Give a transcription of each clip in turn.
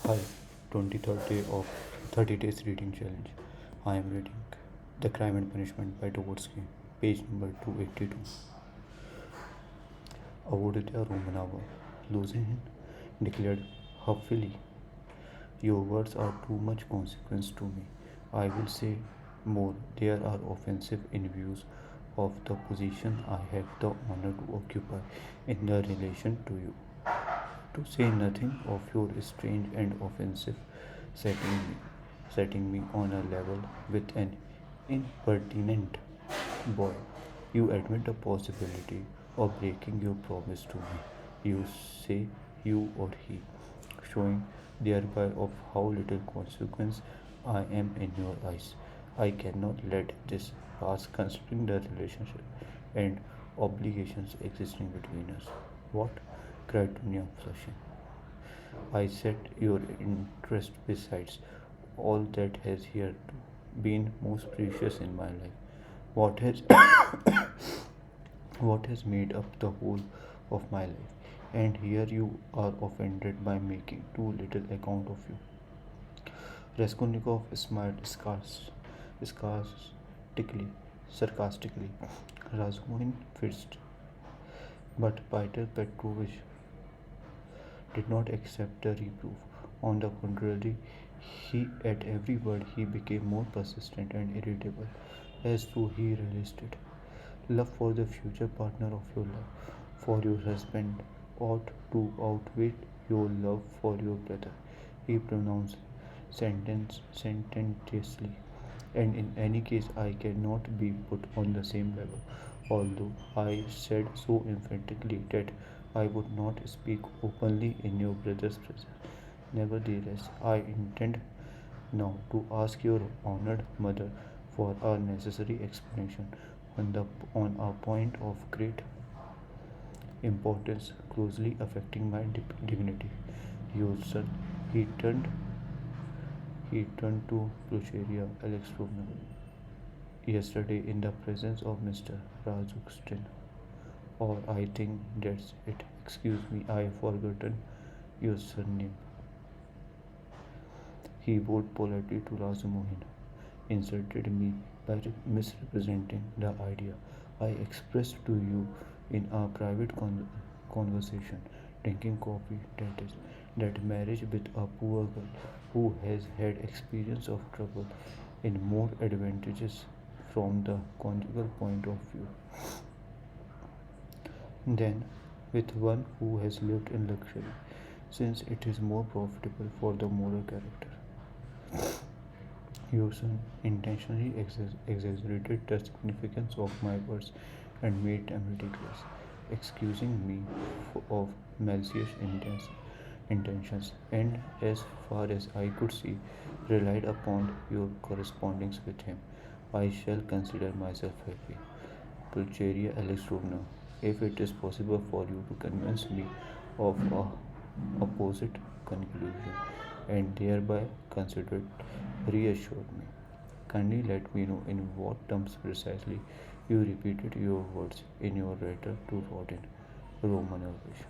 Hi, 23rd day of 30 days reading challenge. I am reading The Crime and Punishment by Dostoevsky, page number 282. Avoditya Romanova, losing declared huffily, your words are too much consequence to me. I will say more. They are offensive in views of the position I have the honor to occupy in the relation to you. To say nothing of your strange and offensive setting me, setting me on a level with an impertinent boy. You admit the possibility of breaking your promise to me. You say you or he, showing thereby of how little consequence I am in your eyes. I cannot let this pass considering the relationship and obligations existing between us. What? Cried Dunya, flushing. I set your interest besides all that has here been most precious in my life. What has what has made up the whole of my life. And here you are offended by making too little account of you. Raskolnikov smiled sarcastically. Sarcastically. Razumin fizzed, but Peter Petrovich did not accept the reproof. On the contrary, at every word he became more persistent and irritable, as though he realized it. Love for the future partner of your life, for your husband, ought to outweigh your love for your brother, he pronounced sententiously. And in any case, I cannot be put on the same level, although I said so emphatically that I would not speak openly in your brother's presence. Nevertheless, I intend now to ask your honored mother for a necessary explanation on a point of great importance closely affecting my dignity. Your son, he turned he turned to Pulcheria Alexandrovna yesterday in the presence of Mr. Razukstin. Or I think that's it. Excuse me, I have forgotten your surname. He bowed politely to Razumohin, insulted me by misrepresenting the idea I expressed to you in our private conversation, drinking coffee, that is, that marriage with a poor girl who has had experience of trouble in more advantages from the conjugal point of view than with one who has lived in luxury, since it is more profitable for the moral character. Your son intentionally exaggerated the significance of my words and made them ridiculous, excusing me of malicious intentions, and as far as I could see, relied upon your correspondence with him. I shall consider myself happy, Pulcheria Alexandrovna, if it is possible for you to convince me of a opposite conclusion, and thereby consider it reassured me. Kindly let me know in what terms precisely you repeated your words in your letter to Rodin Romanovich.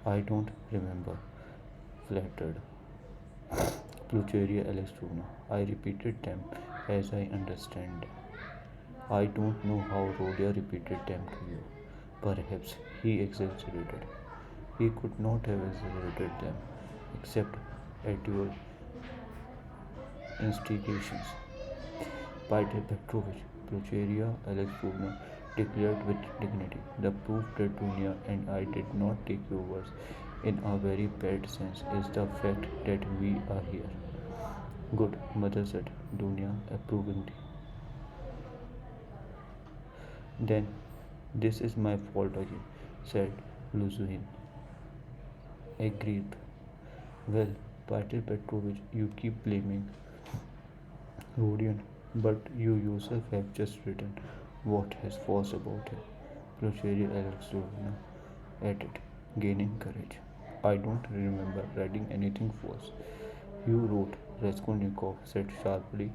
I don't remember. Flattered. Plucheria Alexandrovna. I repeated them as I understand them. I don't know how Rodia repeated them to you. Perhaps he exaggerated. He could not have exaggerated them, except at your instigations. Pyotr Petrovich, Pulcheria Alexandrovna declared with dignity. The proof that Dunya and I did not take your words in a very bad sense is the fact that we are here. Good, mother said Dunya approvingly. Then this is my fault again, said Luzuin. Agreed. Well, Pyotr Petrovich, you keep blaming Rodion, but you yourself have just written what has false about him. Pulcheria Alexandrovna added, gaining courage. I don't remember writing anything false. You wrote, Raskolnikov said sharply,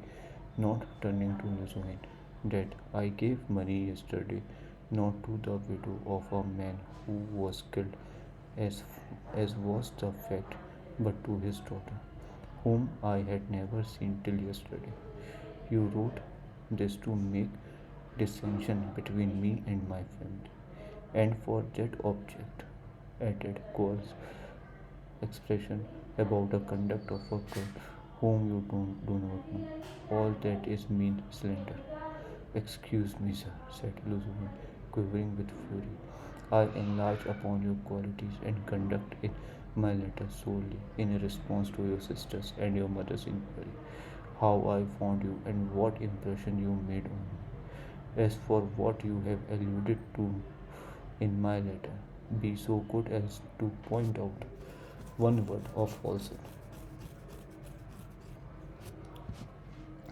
not turning to Luzoin, that I gave money yesterday not to the widow of a man who was killed, as was the fact, but to his daughter, whom I had never seen till yesterday. You wrote this to make distinction between me and my family, and for that object, added coarse expression about the conduct of a girl whom you do not know. All that is mean slander. Excuse me, sir, said Luzuman, quivering with fury. I enlarge upon your qualities and conduct in my letter solely in response to your sister's and your mother's inquiry, how I found you and what impression you made on me. As for what you have alluded to in my letter, be so good as to point out one word of falsehood.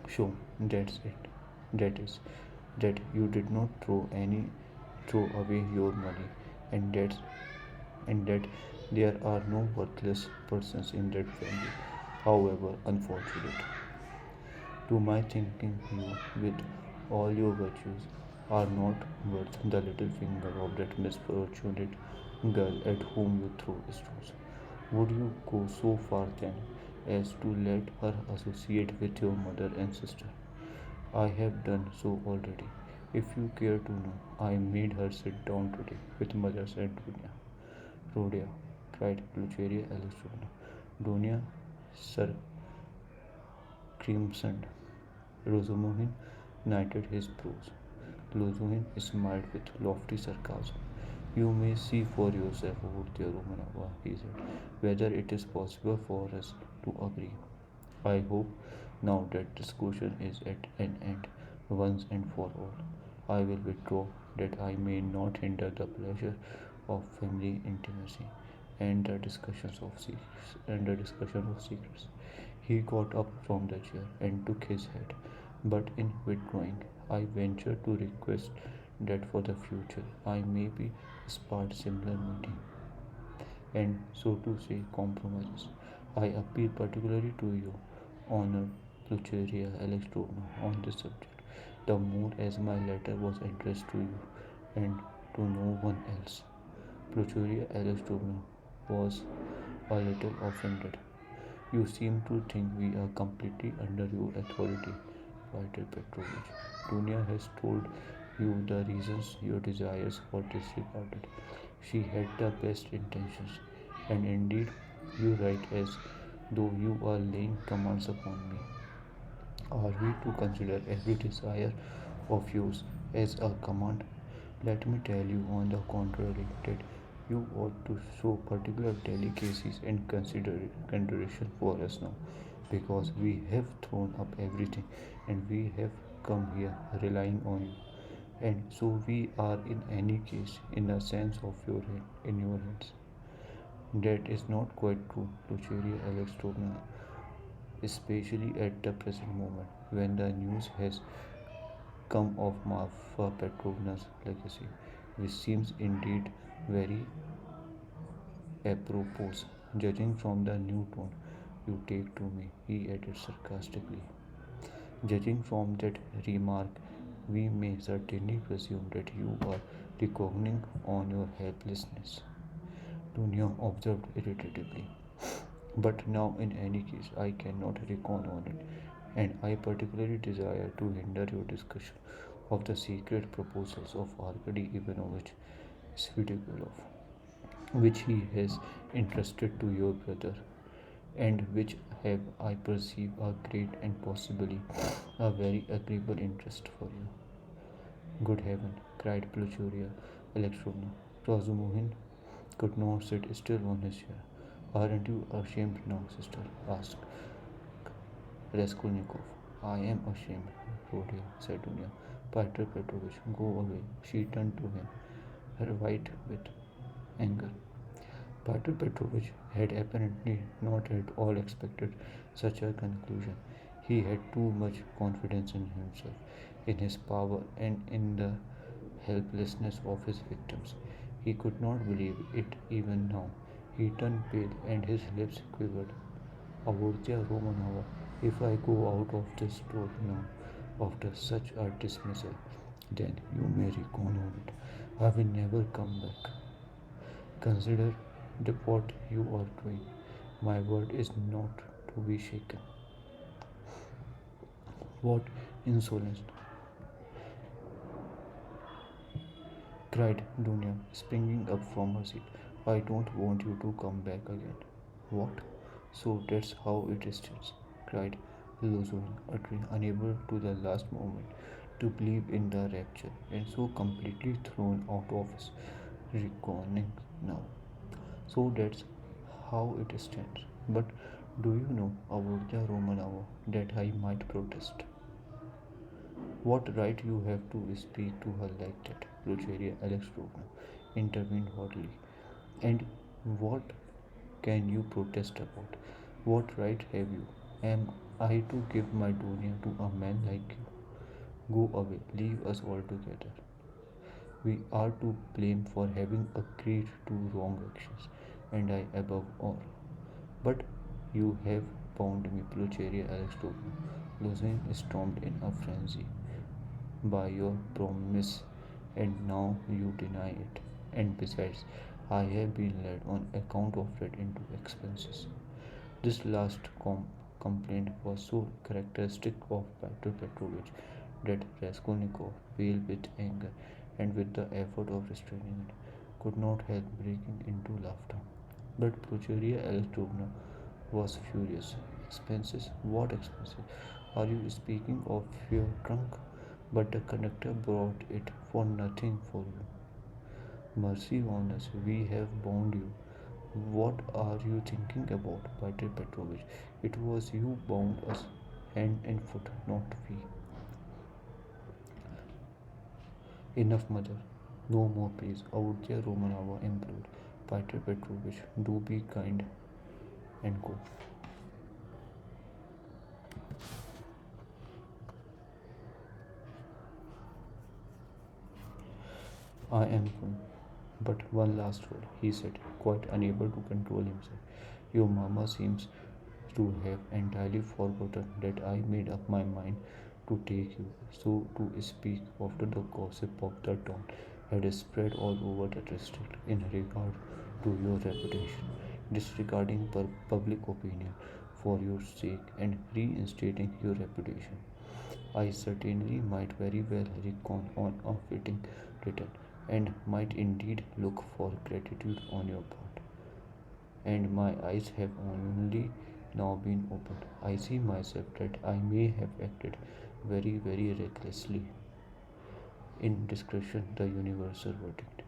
Show that's it. That is, that you did not throw away your money, and that there are no worthless persons in that family, however unfortunate. To my thinking, you, with all your virtues, are not worth the little finger of that misfortunate girl at whom you throw stones. Would you go so far then as to let her associate with your mother and sister? I have done so already. If you care to know, I made her sit down today with Mother and Dunya. Rhodia, cried Luceria Alexandrovna. Dunya, Sir crimsoned. Rosamohin knitted his brows. Luzuhin smiled with lofty sarcasm. You may see for yourself, O dear Romanova, he said, whether it is possible for us to agree. I hope now that discussion is at an end once and for all. I will withdraw that I may not hinder the pleasure of family intimacy and the discussion of secrets. He got up from the chair and took his hat, but in withdrawing, I venture to request that for the future I may be spared similar meeting and, so to say, compromises. I appeal particularly to you, Honored Luceria Alexandrovna, on this subject, the more as my letter was addressed to you and to no one else. Luceria Alexandrovna was a little offended. You seem to think we are completely under your authority, Pyotr Petrovich. Dunya has told you the reasons your desires were disregarded. She had the best intentions, and indeed you write as though you are laying commands upon me. Are we to consider every desire of yours as a command? Let me tell you, on the contrary, that you ought to show particular delicacies and consideration for us now, because we have thrown up everything and we have come here relying on you, and so we are in any case in a sense of in your hands. That is not quite true, Luceria Alexandrovna, especially at the present moment when the news has come of Marfa Petrovna's legacy, which seems indeed very apropos, judging from the new tone you take to me, he added sarcastically. Judging from that remark, we may certainly presume that you are reckoning on your helplessness, Dunya observed irritatively. But now, in any case, I cannot reckon on it, and I particularly desire to hinder your discussion of the secret proposals of Arkady Ivanovich Svidrigailov, which he has entrusted to your brother, and which have, I perceive, a great and possibly a very agreeable interest for you. Good heaven! Cried Pluchuria Alexandrovna. Razumohin could not sit still on his chair. Aren't you ashamed now, sister? Asked Raskolnikov. I am ashamed, Rhodia, said Dunya. Pyotr Petrovich, go away. She turned to him, her white with anger. Pyotr Petrovich had apparently not at all expected such a conclusion. He had too much confidence in himself, in his power, and in the helplessness of his victims. He could not believe it even now. He turned pale and his lips quivered. Avortia Romanova, if I go out of this door now after such a dismissal, then you may reckon on it. I will never come back. Consider what you are doing. My word is not to be shaken. What insolence! Cried Dunya, springing up from her seat. I don't want you to come back again. What? So that's how it stands, cried Lozoin, utterly unable to the last moment to believe in the rapture, and so completely thrown out of his reckoning now. So that's how it stands. But do you know, Avodya Romanova, that I might protest? What right you have to speak to her like that? Luceria Alexandrovna intervened hotly. And what can you protest about? What right have you? Am I to give my Dunya to a man like you? Go away, leave us altogether. We are to blame for having agreed to wrong actions, and I above all. But you have bound me, Plucheria Alexandrovna. Losing stormed in a frenzy by your promise, and now you deny it. And besides, I have been led on account of it into expenses. This last complaint was so characteristic of Petro Petrovich that Raskolnikov, pale with anger and with the effort of restraining it, could not help breaking into laughter. But Prochuria Alexandrovna was furious. Expenses? What expenses? Are you speaking of your trunk? But the conductor brought it for nothing for you. Mercy on us, we have bound you. What are you thinking about, Pyotr Petrovich? It was you bound us hand and foot, not we. Enough, mother. No more, please. Audya Romanova implored. Pyotr Petrovich, do be kind and go. I am going. But one last word, he said, quite unable to control himself. Your mamma seems to have entirely forgotten that I made up my mind to take you. So to speak after the gossip of the town had spread all over the district in regard to your reputation, disregarding public opinion for your sake and reinstating your reputation. I certainly might very well reckon on a fitting return, and might indeed look for gratitude on your part. And my eyes have only now been opened. I see myself that I may have acted very, very recklessly. Indiscretion, the universal verdict.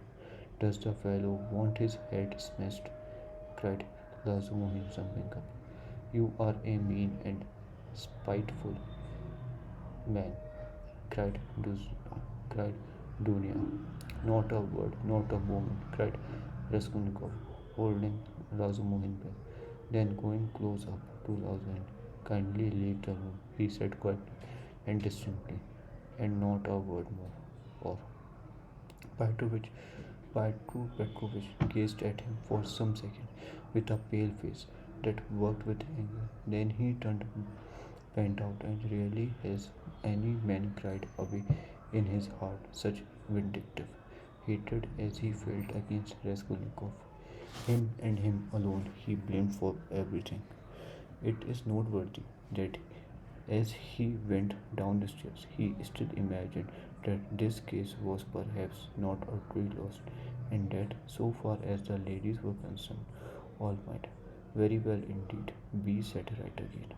Does the fellow want his head smashed? Cried Lazumohin, jumping up. You are a mean and spiteful man, cried, cried Dunya. Not a word, not a moment, cried Raskolnikov, holding Razumohin back. Then going close up to Lazumohin, kindly leave the room, he said quietly and distinctly, and not a word more. Or Petrovich, Petrovich gazed at him for some seconds with a pale face that worked with anger. Then he turned, went out, and really has any man cried away in his heart such vindictive hatred as he felt against Raskolnikov. Him and him alone he blamed for everything. It is noteworthy that as he went down the stairs, he still imagined that this case was perhaps not utterly lost, and that so far as the ladies were concerned, all might very well indeed be set right again.